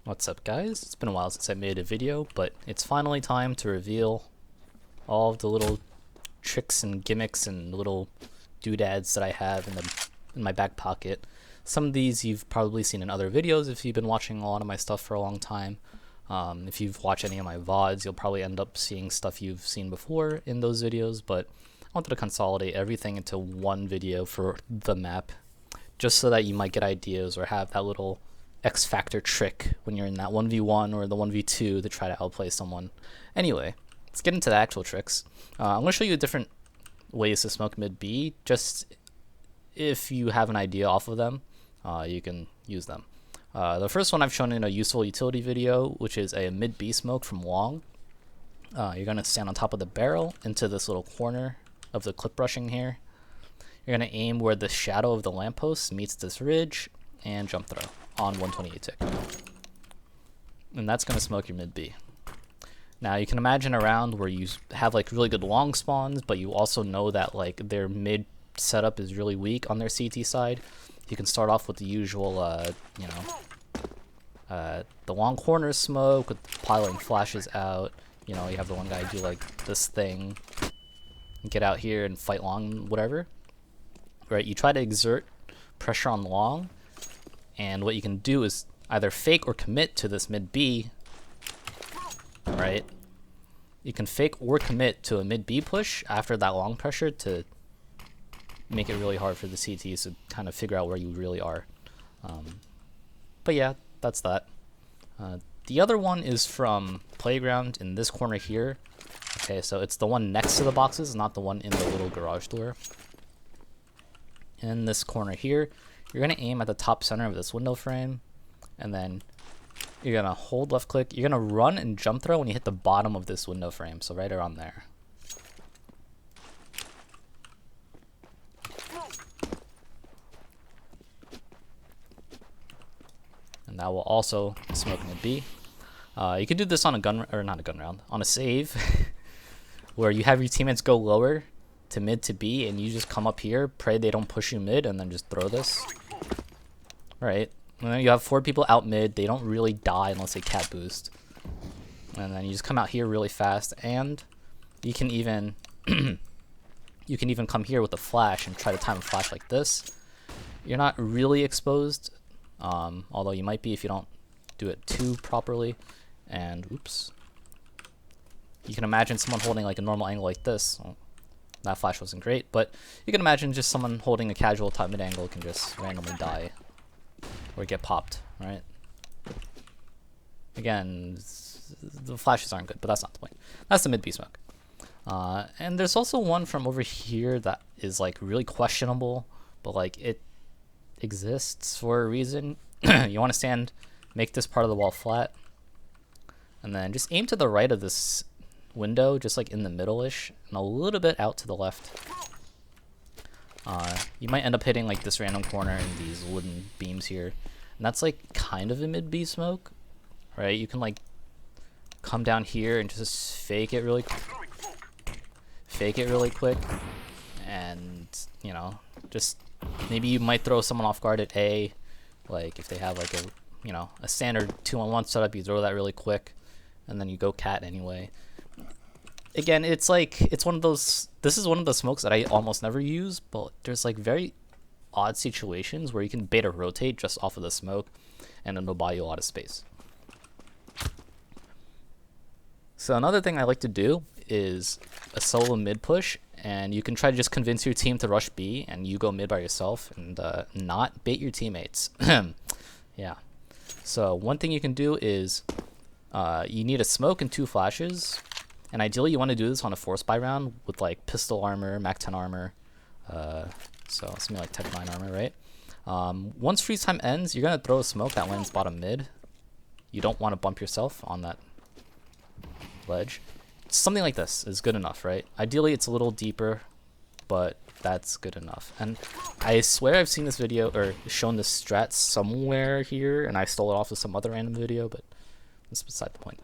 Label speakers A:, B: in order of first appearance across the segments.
A: What's up, guys? It's been a while since I made a video, but it's finally time to reveal all of the little tricks and gimmicks and little doodads that I have in my back pocket. Some of these you've probably seen in other videos if you've been watching a lot of my stuff for a long time. If you've watched any of my VODs, you'll probably end up seeing stuff you've seen before in those videos, but I wanted to consolidate everything into one video for the map, just so that you might get ideas or have that little X factor trick when you're in that 1v1 or the 1v2 to try to outplay someone. Anyway, let's get into the actual tricks. I'm going to show you different ways to smoke mid B. Just if you have an idea off of them, you can use them. The first one I've shown in a useful utility video, which is a mid B smoke from long. You're going to stand on top of the barrel into this little corner of the clip brushing here. You're going to aim where the shadow of the lamppost meets this ridge and jump throw on 128 tick. And that's going to smoke your mid B. Now you can imagine a round where you have like really good long spawns, but you also know that like their mid setup is really weak on their CT side. You can start off with the usual, the long corner smoke with piling flashes out. You know, you have the one guy do like this thing, get out here and fight long, whatever. Right? You try to exert pressure on long, and what you can do is either fake or commit to this mid B. Right? You can fake or commit to a mid B push after that long pressure to make it really hard for the CTs to kind of figure out where you really are. But yeah, that's that. The other one is from Playground in this corner here. Okay, so it's the one next to the boxes, not the one in the little garage door. In this corner here, you're going to aim at the top center of this window frame, and then you're going to hold left click. You're going to run and jump throw when you hit the bottom of this window frame, so right around there. And that will also smoke mid B. You can do this on a gun, or not a gun round, on a save, where you have your teammates go lower to mid to B, and you just come up here, pray they don't push you mid, and then just throw this. Right. And then you have 4 people out mid. They don't really die unless they cat boost. And then you just come out here really fast, and you can even come here with a flash and try to time a flash like this. You're not really exposed, although you might be if you don't do it too properly. And oops. You can imagine someone holding like a normal angle like this. Well, that flash wasn't great, but you can imagine just someone holding a casual top mid angle can just randomly die or get popped, right? Again, the flashes aren't good, but that's not the point. That's the mid B smoke. And there's also one from over here that is like really questionable, but like it exists for a reason. You want to stand, make this part of the wall flat, and then just aim to the right of this window, just like in the middle-ish, and a little bit out to the left. You might end up hitting like this random corner and these wooden beams here, and that's like kind of a mid B smoke, right? You can like come down here and just fake it really quick, and you know, just maybe you might throw someone off guard at A, like if they have like a standard 2-on-1 setup, you throw that really quick, and then you go cat anyway. Again, it's one of those, this is one of the smokes that I almost never use, but there's like very odd situations where you can beta rotate just off of the smoke, and it'll buy you a lot of space. So another thing I like to do is a solo mid push, and you can try to just convince your team to rush B, and you go mid by yourself, and not bait your teammates. Yeah. So one thing you can do is you need a smoke and 2 flashes. And ideally, you want to do this on a force buy round with like pistol armor, Mac 10 armor, so something like Tech 9 armor, right? Once freeze time ends, you're gonna throw a smoke that lands bottom mid. You don't want to bump yourself on that ledge. Something like this is good enough, right? Ideally, it's a little deeper, but that's good enough. And I swear I've seen this video or shown this strat somewhere here, and I stole it off of some other random video, but that's beside the point.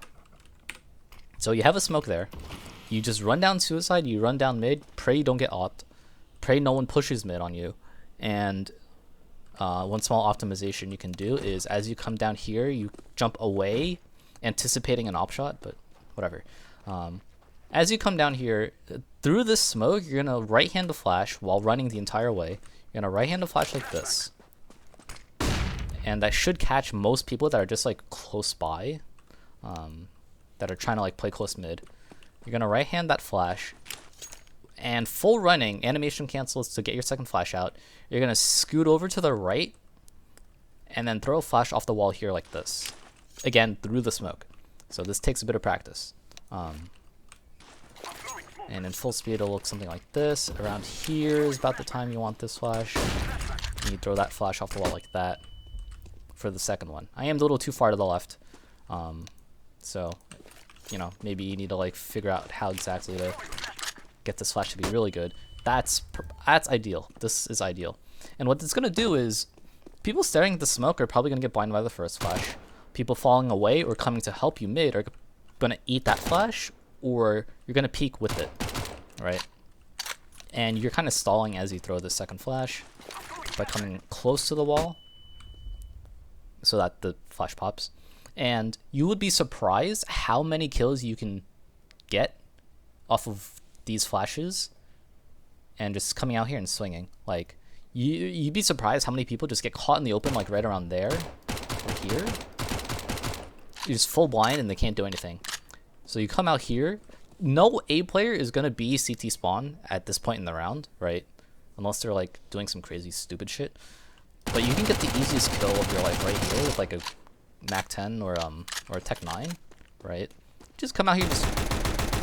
A: So you have a smoke there. You just run down suicide, you run down mid, pray you don't get opt, pray no one pushes mid on you, and one small optimization you can do is as you come down here, you jump away, anticipating an op shot, but whatever. As you come down here, through this smoke, you're going to right-hand the flash while running the entire way. You're going to right-hand the flash like this. And that should catch most people that are just like close by, that are trying to like play close mid. You're going to right-hand that flash. And full running, animation cancels to get your second flash out. You're going to scoot over to the right and then throw a flash off the wall here like this. Again, through the smoke. So this takes a bit of practice. And in full speed, it'll look something like this. Around here is about the time you want this flash. And you throw that flash off the wall like that for the second one. I am a little too far to the left. So, you know, maybe you need to like figure out how exactly to get this flash to be really good. That's ideal. This is ideal. And what it's going to do is people staring at the smoke are probably going to get blinded by the first flash. People falling away or coming to help you mid are going to eat that flash, or you're going to peek with it, right? And you're kind of stalling as you throw the second flash by coming close to the wall so that the flash pops. And you would be surprised how many kills you can get off of these flashes and just coming out here and swinging. Like, you'd be surprised how many people just get caught in the open, like right around there or here. You're just full blind and they can't do anything. So you come out here. No A player is going to be CT spawn at this point in the round, right? Unless they're like doing some crazy stupid shit. But you can get the easiest kill of your life right here with like a Mac 10 or a Tech 9, right? Just come out here, just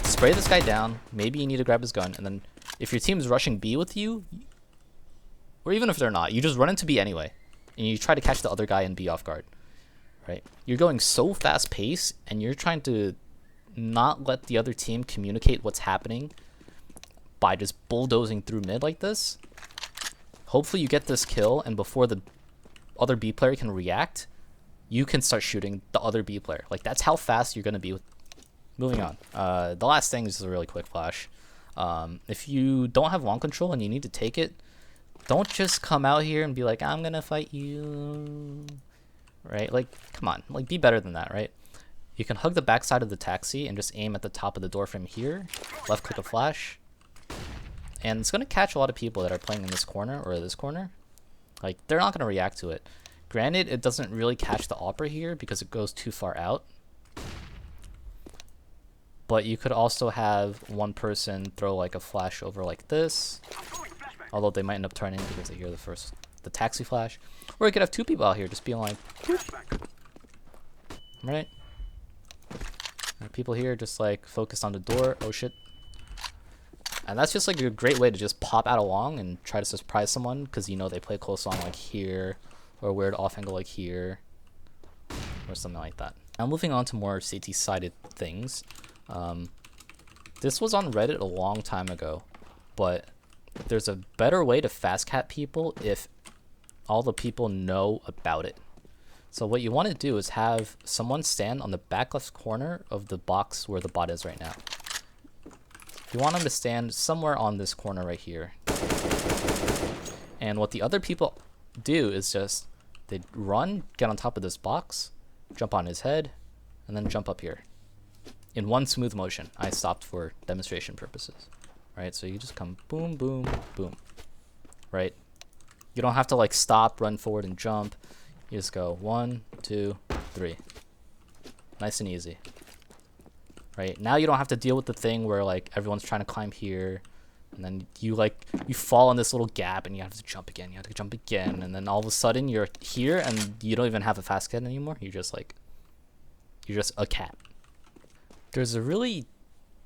A: spray this guy down. Maybe you need to grab his gun, and then if your team is rushing B with you, or even if they're not, you just run into B anyway, and you try to catch the other guy and B off guard, right? You're going so fast paced, and you're trying to not let the other team communicate what's happening by just bulldozing through mid like this. Hopefully you get this kill, and before the other B player can react, you can start shooting the other B player. Like, that's how fast you're going to be. Moving on. The last thing is just a really quick flash. If you don't have wand control and you need to take it, don't just come out here and be like, I'm going to fight you. Right? Like, come on. Like, be better than that, right? You can hug the backside of the taxi and just aim at the top of the door from here. Left click a flash. And it's going to catch a lot of people that are playing in this corner or this corner. Like, they're not going to react to it. Granted, it doesn't really catch the opera here because it goes too far out. But you could also have one person throw like a flash over like this. Although they might end up turning because they hear the taxi flash. Or you could have two people out here just being like, right? And people here just like focused on the door. Oh shit. And that's just like a great way to just pop out along and try to surprise someone because you know they play close on like here, or a weird off angle like here, or something like that. Now moving on to more CT-sided things. This was on Reddit a long time ago, but there's a better way to fast cap people if all the people know about it. So what you want to do is have someone stand on the back left corner of the box where the bot is right now. You want them to stand somewhere on this corner right here. And what the other people do is just, they run, get on top of this box, jump on his head, and then jump up here. In one smooth motion. I stopped for demonstration purposes. Right, so you just come boom, boom, boom. Right? You don't have to like stop, run forward, and jump. You just go 1, 2, 3. Nice and easy. Right, now you don't have to deal with the thing where like everyone's trying to climb here, and then you fall in this little gap and you have to jump again, you have to jump again, and then all of a sudden you're here and you don't even have a fast cat anymore. You're just a cat. There's a really,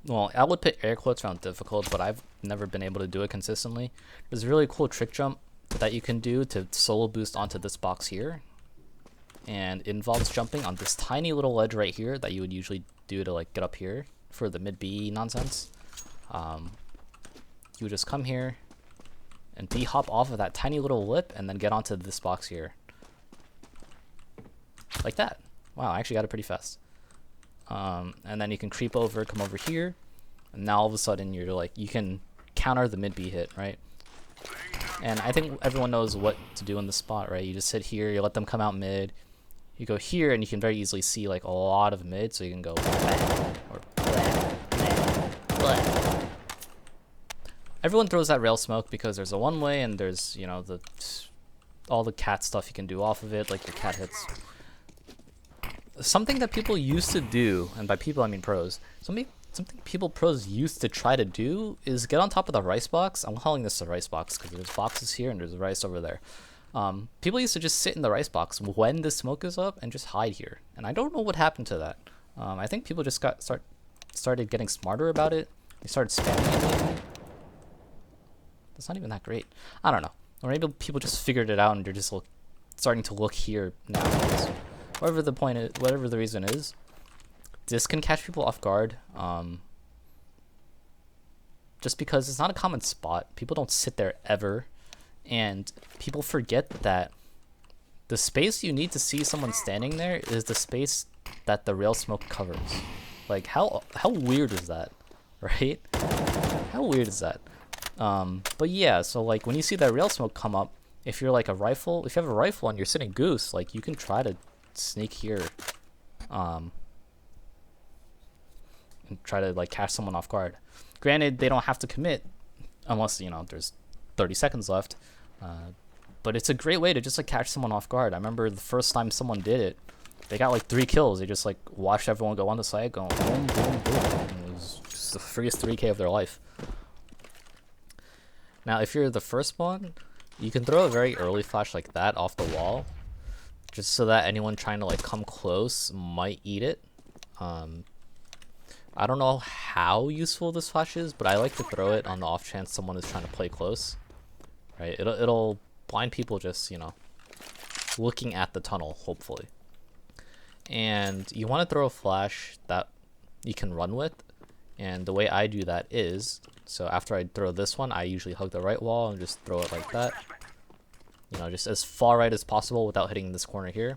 A: well, I would put air quotes around difficult, but I've never been able to do it consistently. There's a really cool trick jump that you can do to solo boost onto this box here. And it involves jumping on this tiny little ledge right here that you would usually do to like get up here for the mid B nonsense. You would just come here and B hop off of that tiny little lip and then get onto this box here. Like that. Wow, I actually got it pretty fast. And then you can creep over, come over here, and now all of a sudden you're like, you can counter the mid B hit, right? And I think everyone knows what to do in this spot, right? You just sit here, you let them come out mid. You go here, and you can very easily see like a lot of mid, so you can go blah, or blah, blah, blah. Everyone throws that rail smoke because there's a one way, and there's, you know, all the cat stuff you can do off of it, like your cat hits. Something that people used to do, and by people I mean pros, something people pros used to try to do is get on top of the rice box. I'm calling this the rice box because there's boxes here and there's rice over there. People used to just sit in the rice box when the smoke is up and just hide here. And I don't know what happened to that. I think people just started getting smarter about it. They started spamming it. That's not even that great. I don't know. Or maybe people just figured it out and they're just starting to look here now. Whatever the point is, whatever the reason is, this can catch people off guard. Just because it's not a common spot. People don't sit there ever. And people forget that the space you need to see someone standing there is the space that the rail smoke covers. Like, how weird is that, right? How weird is that? But yeah, so like when you see that rail smoke come up, if you're like if you have a rifle and you're sitting goose, like you can try to sneak here, and try to like catch someone off guard. Granted, they don't have to commit unless, you know, there's 30 seconds left. But it's a great way to just like catch someone off guard. I remember the first time someone did it, they got like 3 kills. They just like watched everyone go on the side, going boom, boom, boom. And it was just the freest 3K of their life. Now, if you're the first spawn, you can throw a very early flash like that off the wall, just so that anyone trying to like come close might eat it. I don't know how useful this flash is, but I like to throw it on the off chance someone is trying to play close. Right? It'll blind people just, you know, looking at the tunnel, hopefully. And you want to throw a flash that you can run with. And the way I do that is, so after I throw this one, I usually hug the right wall and just throw it like that. You know, just as far right as possible without hitting this corner here.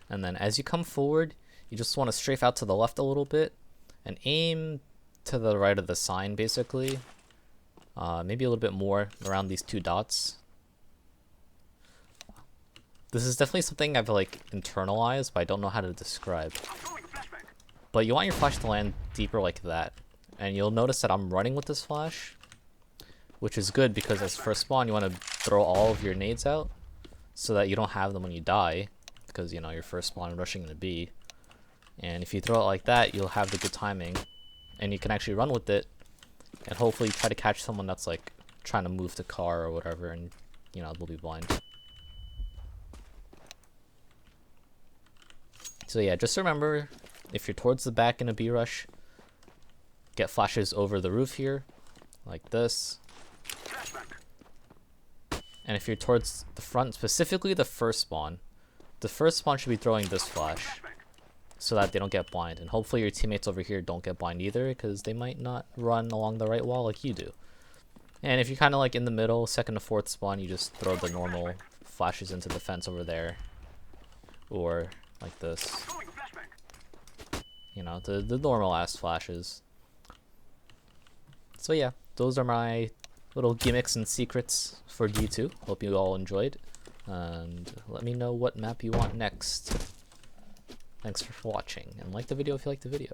A: And then as you come forward, you just want to strafe out to the left a little bit and aim to the right of the sign, basically. Maybe a little bit more around these 2 dots. This is definitely something I've like internalized, but I don't know how to describe. But you want your flash to land deeper like that. And you'll notice that I'm running with this flash, which is good because as first spawn, you want to throw all of your nades out so that you don't have them when you die, because, you know, your first spawn rushing into B. And if you throw it like that, you'll have the good timing, and you can actually run with it, and hopefully try to catch someone that's like trying to move the car or whatever, and, you know, they'll be blind. So yeah, just remember, if you're towards the back in a B rush, get flashes over the roof here, like this. And if you're towards the front, specifically the first spawn should be throwing this flash so that they don't get blind. And hopefully your teammates over here don't get blind either, because they might not run along the right wall like you do. And if you're kind of like in the middle, second to fourth spawn, you just throw the normal flashes into the fence over there. Or like this. You know, the normal ass flashes. So yeah, those are my little gimmicks and secrets for D2. Hope you all enjoyed. And let me know what map you want next. Thanks for watching, and like the video if you liked the video.